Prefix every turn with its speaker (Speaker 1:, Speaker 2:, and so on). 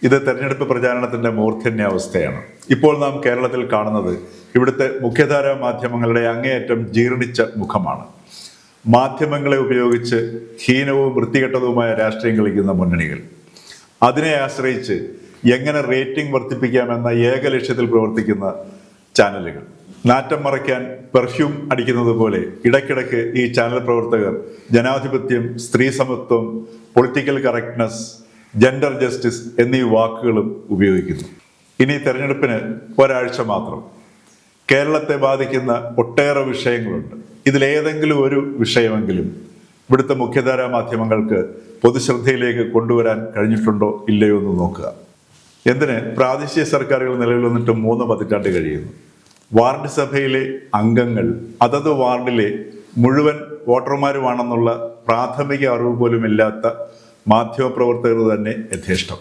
Speaker 1: ഇത് തെരഞ്ഞെടുപ്പ് പ്രചാരണത്തിന്റെ മൂർധന്യാവസ്ഥയാണ്. ഇപ്പോൾ നാം കേരളത്തിൽ കാണുന്നത് ഇവിടുത്തെ മുഖ്യധാരാ മാധ്യമങ്ങളുടെ അങ്ങേയറ്റം ജീർണിച്ച മുഖമാണ്. മാധ്യമങ്ങളെ ഉപയോഗിച്ച് ഹീനവും വൃത്തികെട്ടതുമായ രാഷ്ട്രീയം കളിക്കുന്ന മുന്നണികൾ, അതിനെ ആശ്രയിച്ച് എങ്ങനെ റേറ്റിംഗ് വർദ്ധിപ്പിക്കാമെന്ന ഏക ലക്ഷ്യത്തിൽ പ്രവർത്തിക്കുന്ന ചാനലുകൾ, നാറ്റം മറയ്ക്കാൻ പെർഫ്യൂം അടിക്കുന്നത് പോലെ ഇടയ്ക്കിടയ്ക്ക് ഈ ചാനൽ പ്രവർത്തകർ ജനാധിപത്യം, സ്ത്രീ സമത്വം, പൊളിറ്റിക്കൽ കറക്റ്റ്നസ്, ജെൻഡർ ജസ്റ്റിസ് എന്നീ വാക്കുകളും ഉപയോഗിക്കുന്നു. ഇനി തെരഞ്ഞെടുപ്പിന് ഒരാഴ്ച മാത്രം. കേരളത്തെ ബാധിക്കുന്ന ഒട്ടേറെ വിഷയങ്ങളുണ്ട്. ഇതിലേതെങ്കിലും ഒരു വിഷയമെങ്കിലും ഇവിടുത്തെ മുഖ്യധാരാ മാധ്യമങ്ങൾക്ക് പൊതുശ്രദ്ധയിലേക്ക് കൊണ്ടുവരാൻ കഴിഞ്ഞിട്ടുണ്ടോ ഇല്ലയോ എന്ന് നോക്കുക. എന്തിന് പ്രാദേശിക സർക്കാരുകൾ നിലവിൽ വന്നിട്ട് 3 പതിറ്റാണ്ട് കഴിയുന്നു. വാർഡ് സഭയിലെ അംഗങ്ങൾ അതത് വാർഡിലെ മുഴുവൻ വോട്ടർമാരുമാണെന്നുള്ള പ്രാഥമിക അറിവ് പോലും ഇല്ലാത്ത മാധ്യമപ്രവർത്തകർ തന്നെ യഥേഷ്ടം.